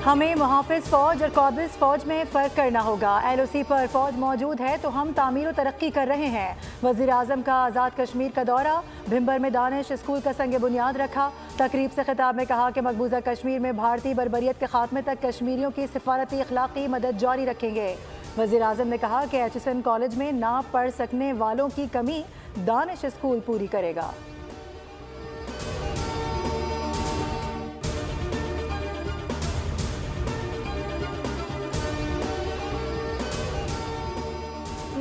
हमें मुहाफिज फौज और कॉबिज फौज में फ़र्क करना होगा। LOC पर फौज मौजूद है तो हम तामीर और तरक्की कर रहे हैं। वज़ीर आज़म का आज़ाद कश्मीर का दौरा, भिंबर में दानिश स्कूल का संग बुनियाद रखा। तकरीब से खिताब में कहा कि मकबूजा कश्मीर में भारतीय बर्बरियत के खात्मे तक कश्मीरियों की सिफारती अखलाकी मदद जारी रखेंगे। वज़ीर आज़म ने कहा कि HSN कॉलेज में ना पढ़ सकने वालों की कमी दानिश स्कूल पूरी करेगा।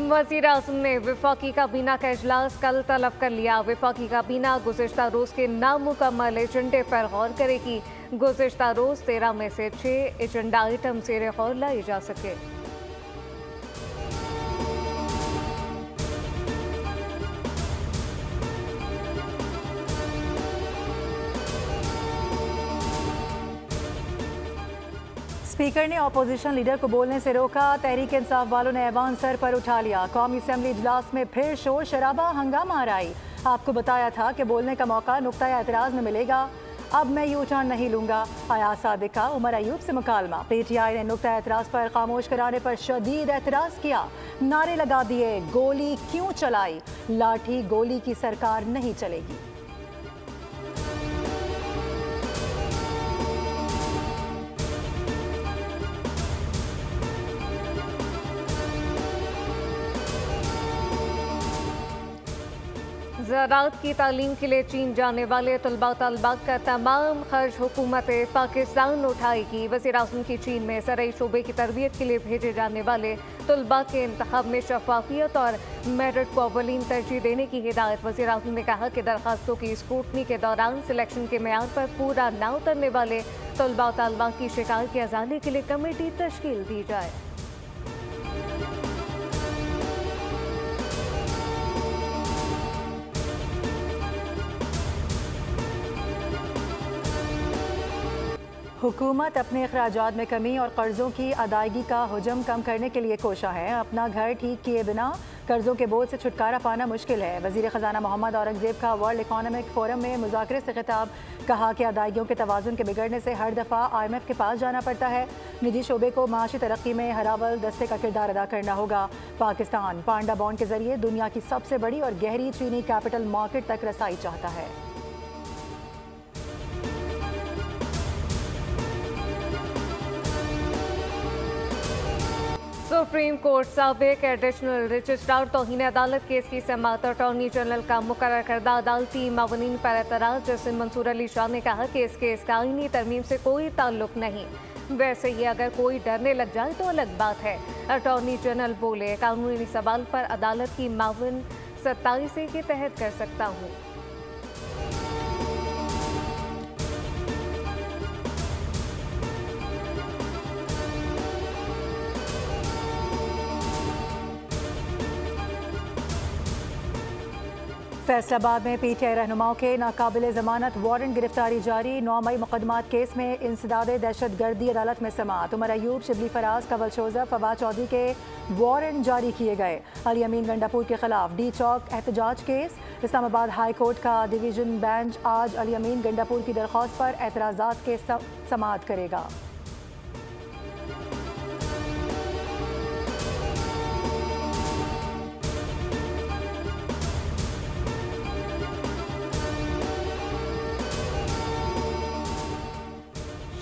वज़ीर आज़म ने वफाकी काबीना का इजलास कल तलब कर लिया। वफाकी काबीना गुज़िश्ता रोज़ के नामुकम्मल एजेंडे पर गौर करेगी। गुज़िश्ता रोज़ 13 में से 6 एजेंडा आइटम ज़ेर गौर लाए जा सके। स्पीकर ने अपोजिशन लीडर को बोलने से रोका। तहरीक इंसाफ वालों ने ऐवान सर पर उठा लिया। कौमी असम्बली इजलास में फिर शोर शराबा हंगामा आराई। आपको बताया था कि बोलने का मौका नुक्ता एतराज़ में मिलेगा, अब मैं यू टर्न नहीं लूंगा। अयाज सादिक का उमर अयूब से मुकालमा। PTI ने नुक्ता एतराज़ पर खामोश कराने पर शदीद एतराज़ किया। नारे लगा दिए, गोली क्यों चलाई, लाठी गोली की सरकार नहीं चलेगी। ज़राअत की तालीम के लिए चीन जाने वाले तलबा तलबा का तमाम खर्च हुकूमत पाकिस्तान उठाएगी। वज़ीर आज़म की चीन में ज़राई शोबे की तरबियत के लिए भेजे जाने वाले तलबा के इंतखाब में शफाफियत और मेरिट को अव्वलीन तरजीह देने की हिदायत। वज़ीर आज़म ने कहा कि दरखास्तों की स्क्रूटनी के दौरान सिलेक्शन के मेयार पर पूरा न उतरने वाले तलबा तलबा की शिकायत के अजाले के लिए कमेटी तश्कील दी जाए। हुकूमत अपने अखराजात में कमी और कर्ज़ों की अदायगी का हुजम कम करने के लिए कोशा है। अपना घर ठीक किए बिना कर्ज़ों के बोझ से छुटकारा पाना मुश्किल है। वज़ीर ख़जाना मोहम्मद औरंगज़ेब का वर्ल्ड इकोनॉमिक फोरम में मुज़ाकरे से खिताब। कहा कि अदायगियों के तवाज़ुन के बिगड़ने से हर दफ़ा IMF के पास जाना पड़ता है। निजी शोबे को माशी तरक्की में हरावल दस्ते का किरदार अदा करना होगा। पाकिस्तान पांडा बॉन्ड के जरिए दुनिया की सबसे बड़ी और गहरी चीनी कैपिटल मार्केट तक रसाई चाहता है। सुप्रीम कोर्ट साबिक एडिशनल रजिस्ट्रार तौहीन अदालत केस की समाअत अटॉर्नी जनरल का मुकर्रर करदा अदालती मावनीन पर एतराज़। जस्टिस मंसूर अली शाह ने कहा कि इस केस का आईनी तरमीम से कोई ताल्लुक नहीं। वैसे ही अगर कोई डरने लग जाए तो अलग बात है। अटॉर्नी जनरल बोले, कानूनी सवाल पर अदालत की मावन 27A के तहत कर सकता हूँ। फैसलाबाद में PTI रहनुमाओं के नाकाबिल ज़मानत वारंट गिरफ्तारी जारी। 9 मई मुकदमात केस में इंसदाद दहशत गर्दी अदालत में समाअत। उमर अयूब, शिबली फराज, कंवल शोज़ा, फवाद चौधरी के वारंट जारी किए गए। अली अमीन गंडापुर के खिलाफ D चौक एहतजाज केस। इस्लामाबाद हाई कोर्ट का डिवीजन बेंच आज अली अमीन गंडापुर की दरख्वास्त पर एतराज़ात के समाअत करेगा।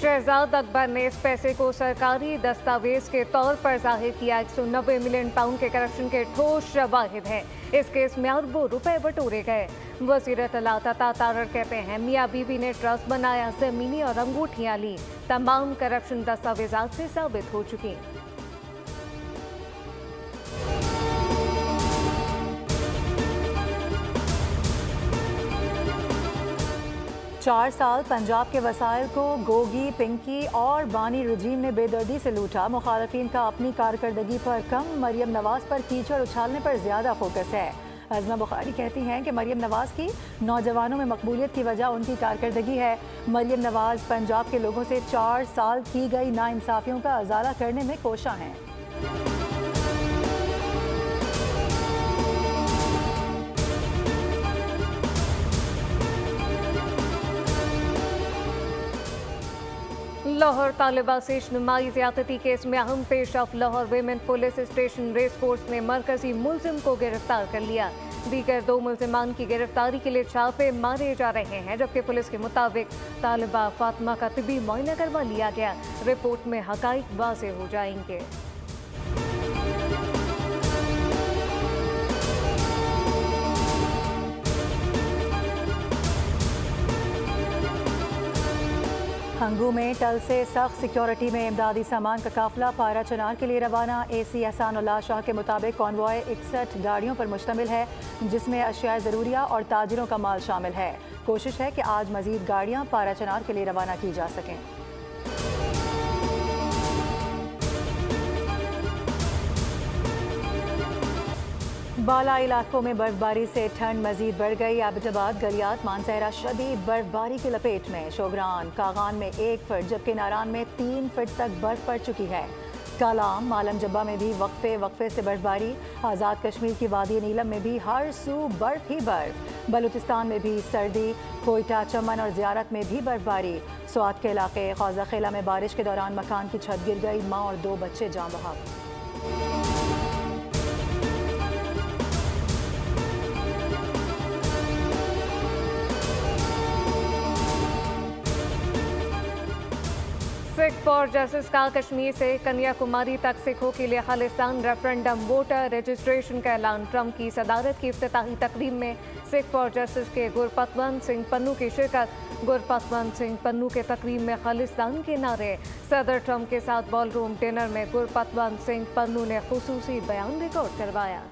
शहजाद अकबर ने इस पैसे को सरकारी दस्तावेज के तौर पर जाहिर किया। 190 मिलियन पाउंड के करप्शन के ठोस शवाहिद हैं। इस केस में अरबों रुपए बटोरे गए। वज़ीर इत्तलात अता तारड़ कहते हैं, मियाँ बीवी ने ट्रस्ट बनाया, ज़मीनी और अंगूठियाँ ली, तमाम करप्शन दस्तावेजात से साबित हो चुकी। 4 साल पंजाब के वसाइल को गोगी, पिंकी और बानी रजीम ने बेदर्दी से लूटा। मुखालफिन का अपनी कारकर्दगी पर कम, मरियम नवाज पर कीचड़ उछालने पर ज़्यादा फोकस है। अज़मा बुखारी कहती हैं कि मरियम नवाज की नौजवानों में मकबूलियत की वजह उनकी कारकर्दगी है। मरियम नवाज पंजाब के लोगों से 4 साल की गई नाइंसाफ़ियों का अजाला करने में कोशा हैं। लाहौर तालिबा से इज्तिमाई ज़्यादती केस में अहम पेशरफ Lahore women police station race course ने मरकजी मुलजिम को गिरफ्तार कर लिया। दीगर 2 मुलजिमान की गिरफ्तारी के लिए छापे मारे जा रहे हैं, जबकि पुलिस के मुताबिक तालिबा फातिमा का तिबी मुआयना करवा लिया गया। रिपोर्ट में हकाइक वाज़ेह हो जाएंगे। हंगू में टल से सख्त सिक्योरिटी में इमदादी सामान का काफिला पारा चनार के लिए रवाना। AC एहसानुल्लाह शाह के मुताबिक कॉन्वॉय 61 गाड़ियों पर मुश्तमिल है, जिसमें अशिया ज़रूरिया और ताजिरों का माल शामिल है। कोशिश है कि आज मजीद गाड़ियाँ पारा चनार के लिए रवाना की जा सकें। बाला इलाकों में बर्फबारी से ठंड मजीद बढ़ गई। एबटाबाद, गलियात, मानसहरा शदीद बर्फबारी की लपेट में। शोगरान, कागान में 1 फुट जबकि नारान में 3 फुट तक बर्फ पड़ चुकी है। कालाम, मालम जब्बा में भी वक्फे से बर्फबारी। आज़ाद कश्मीर की वादी नीलम में भी हर सू बर्फ ही बर्फ। बलूचिस्तान में भी सर्दी। कोयटा, चमन और ज़ियारत में भी बर्फबारी। स्वात के इलाके ख्वाजा खेला में बारिश के दौरान मकान की छत गिर गई, माँ और 2 बच्चे जान बहक। सिख फॉर जस्टिस का कश्मीर से कन्याकुमारी तक सिखों के लिए खालिस्तान रेफरेंडम वोटर रजिस्ट्रेशन का ऐलान। ट्रंप की सदारत की इफ्तिताही तकरीब में सिख फॉर जस्टिस के गुरपतवंत सिंह पन्नू की शिरकत। गुरपतवंत सिंह पन्नू के तकरीब में खालिस्तान के नारे। सदर ट्रंप के साथ बॉल रूम डिनर में गुरपतवंत सिंह पन्नू ने खुसूसी बयान रिकॉर्ड करवाया।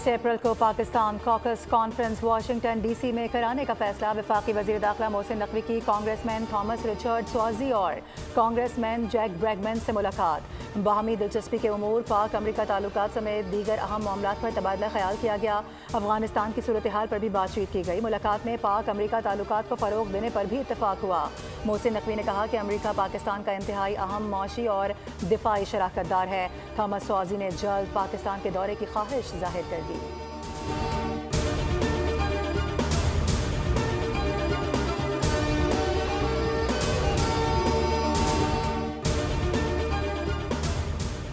अप्रैल को Pakistan caucus conference Washington DC में कराने का फैसला। वफाकी वज़ीर दाखिला मोहसिन नकवी की कांग्रेसमैन थॉमस रिचर्ड स्वाजी और कांग्रेसमैन जैक ब्रैगमैन से मुलाकात। बाहमी दिलचस्पी के उमूर, पाक अमरीका ताल्लुकात समेत दीगर अहम मामलात पर तबादला ख्याल किया गया। अफगानिस्तान की सूरत हाल पर भी बातचीत की गई। मुलाकात में पाक अमरीका ताल्लुकात को फ़रोग देने पर भी इत्तफाक हुआ। मोहसिन नकवी ने कहा कि अमरीका पाकिस्तान का इंतहाई अहम मौशी और दिफाई शराकतदार है। थॉमस स्वाजी ने जल्द पाकिस्तान के दौरे की ख्वाहिश जाहिर कर दी।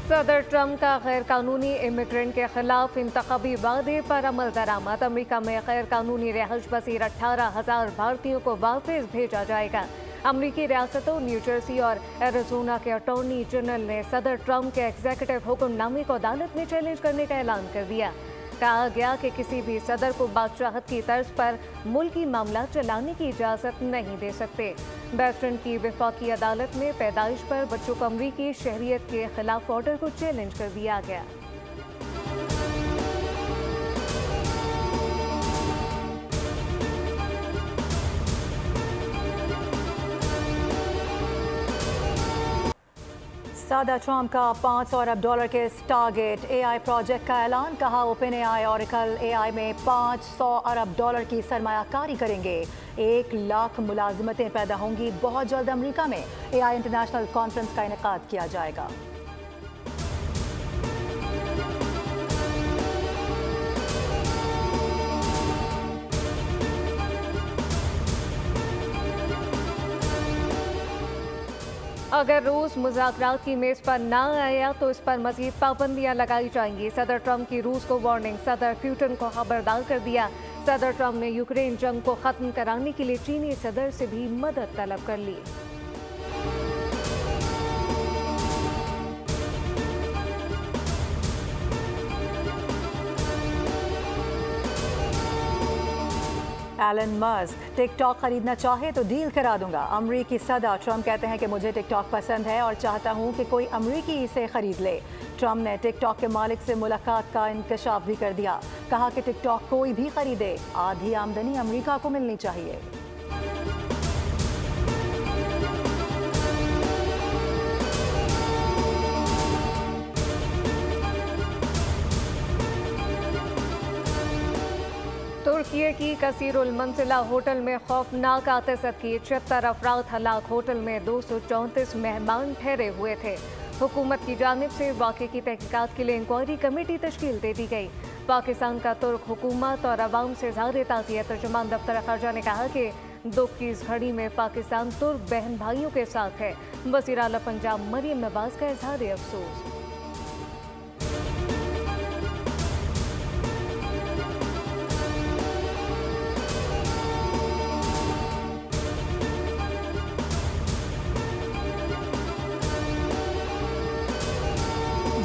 सदर ट्रंप का गैर कानूनी इमिग्रेंट के खिलाफ इंतखाबी वादे पर अमल दरामद। अमरीका में गैर कानूनी रिहाइश पसीर 18,000 भारतीयों को वापस भेजा जाएगा। अमरीकी रियासतों न्यू जर्सी और एरिज़ोना के अटॉर्नी जनरल ने सदर ट्रंप के एग्जीक्यूटिव हुक्मनामे को अदालत में चैलेंज करने का ऐलान कर दिया। कहा गया कि किसी भी सदर को बादशाहत की तर्ज पर मुल्की मामला चलाने की इजाज़त नहीं दे सकते। वेस्टर्न की वफाकी अदालत में पैदाइश पर बच्चों को अमरीकी शहरियत के खिलाफ ऑर्डर को चैलेंज कर दिया गया। सदर ट्रंप का 500 अरब डॉलर के टारगेट AI प्रोजेक्ट का ऐलान। कहा ओपन AI ऑरेकल AI में 500 अरब डॉलर की सरमायाकारी करेंगे। 1 लाख मुलाजिमतें पैदा होंगी। बहुत जल्द अमरीका में AI इंटरनेशनल कॉन्फ्रेंस का इनेकाद किया जाएगा। अगर रूस मुज़ाकरात की मेज़ पर ना आया तो इस पर मज़ीद पाबंदियां लगाई जाएंगी। सदर ट्रंप की रूस को वार्निंग। सदर पुतिन को खबरदार कर दिया। सदर ट्रंप ने यूक्रेन जंग को ख़त्म कराने के लिए चीनी सदर से भी मदद तलब कर ली। एलन मस्क टिकटॉक खरीदना चाहे तो डील करा दूंगा। अमरीकी सदर ट्रंप कहते हैं कि मुझे टिकटॉक पसंद है और चाहता हूं कि कोई अमरीकी इसे खरीद ले। ट्रंप ने टिकटॉक के मालिक से मुलाकात का इंकशाफ भी कर दिया। कहा कि टिकटॉक कोई भी खरीदे, आधी आमदनी अमरीका को मिलनी चाहिए। तुर्की की कसीरुल मंजिला होटल में खौफनाक आतिशत की 76 अफराद हलाक। होटल में 234 मेहमान ठहरे हुए थे। हुकूमत की जानिब से वाक़े की तहकीकात के लिए इंक्वायरी कमेटी तश्कील दे दी गई। पाकिस्तान का तुर्क हुकूमत और अवाम से इज़हार ताज़ियत। तर्जुमान दफ्तर ख़ारजा ने कहा कि दुख की इस घड़ी में पाकिस्तान तुर्क बहन भाइयों के साथ है। वज़ीर आला पंजाब मरियम नवाज का इज़हार अफसोस।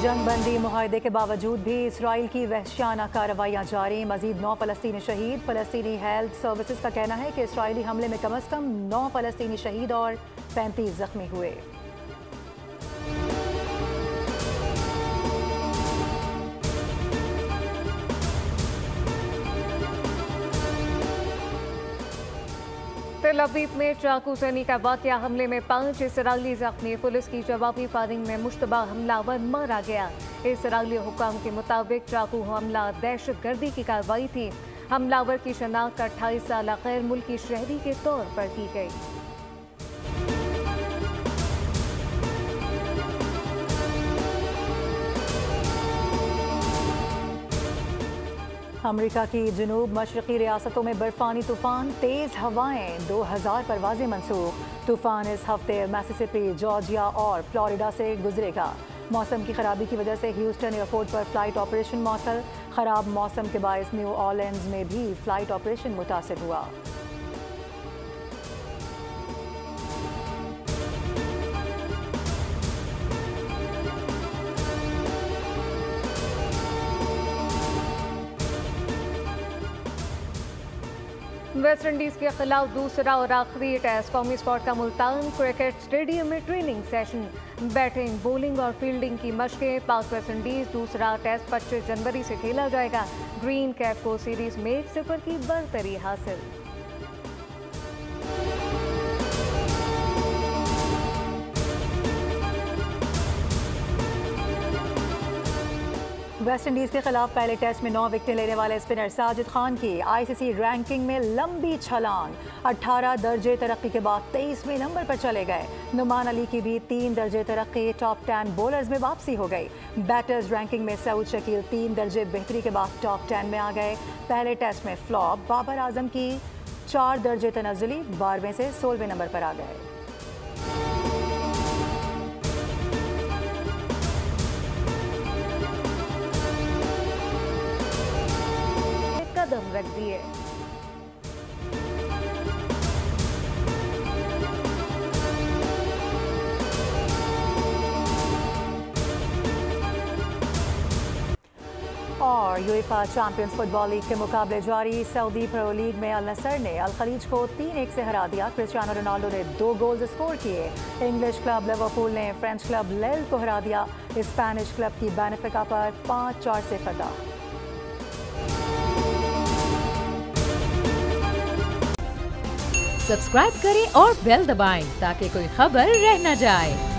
जंगबंदी मुआहदे के बावजूद भी इसराइल की वहशियाना कार्रवाइयाँ जारी। मजीद 9 फ़लस्तीनी शहीद। फ़लस्तीनी हेल्थ सर्विसेज का कहना है कि इसराइली हमले में कम अज़ कम 9 फ़लस्तीनी शहीद और 35 जख्मी हुए। तेल अवीव में चाकू जनी का वाक़या। हमले में 5 इसराइली जख्मी। पुलिस की जवाबी फायरिंग में मुश्तबा हमलावर मारा गया। इसराइली हुकाम के मुताबिक चाकू हमला दहशत गर्दी की कार्रवाई थी। हमलावर की शनाख्त 28 साल गैर मुल्की शहरी के तौर पर की गई। अमरीका की जनूब मशरक़ी रियासतों में बर्फानी तूफान, तेज़ हवाएं, 2000 परवाजें मनसूख। तूफान इस हफ्ते मिसिसिपी, जॉर्जिया और फ्लोरिडा से गुजरेगा। मौसम की खराबी की वजह से ह्यूस्टन एयरपोर्ट पर फ्लाइट ऑपरेशन मअतल। ख़राब मौसम के बायस न्यू ऑरलिन्स में भी फ्लाइट ऑपरेशन मुतासिर हुआ। वेस्ट इंडीज के खिलाफ दूसरा और आखिरी टेस्ट। कौमी स्क्वाड का मुल्तान क्रिकेट स्टेडियम में ट्रेनिंग सेशन। बैटिंग, बॉलिंग और फील्डिंग की मशकें। पाक वेस्ट इंडीज दूसरा टेस्ट 25 जनवरी से खेला जाएगा। ग्रीन कैप को सीरीज में 1-0 की बढ़तरी हासिल। वेस्ट इंडीज़ के खिलाफ पहले टेस्ट में 9 विकेटें लेने वाले स्पिनर साजिद खान की आईसीसी रैंकिंग में लंबी छलांग। 18 दर्जे तरक्की के बाद 23वें नंबर पर चले गए। नुमान अली की भी 3 दर्जे तरक्की। टॉप 10 बॉलर्स में वापसी हो गई। बैटर्स रैंकिंग में सऊद शकील 3 दर्जे बेहतरी के बाद टॉप 10 में आ गए। पहले टेस्ट में फ्लॉप बाबर आजम की 4 दर्जे तनज़्ज़ुली 12वें से 16वें नंबर पर आ गए। कदम रख दिए। और यूएफा चैंपियंस फुटबॉल लीग के मुकाबले जारी। सऊदी प्रो लीग में अल नसर ने अल खलीज को 3-1 से हरा दिया। क्रिस्टियानो रोनाल्डो ने 2 गोल्स स्कोर किए। इंग्लिश क्लब लिवरपूल ने फ्रेंच क्लब लेल को हरा दिया। स्पेनिश क्लब की बेनिफिका पर 5-4 से फतह। सब्सक्राइब करें और बेल दबाएं ताकि कोई खबर रह न जाए।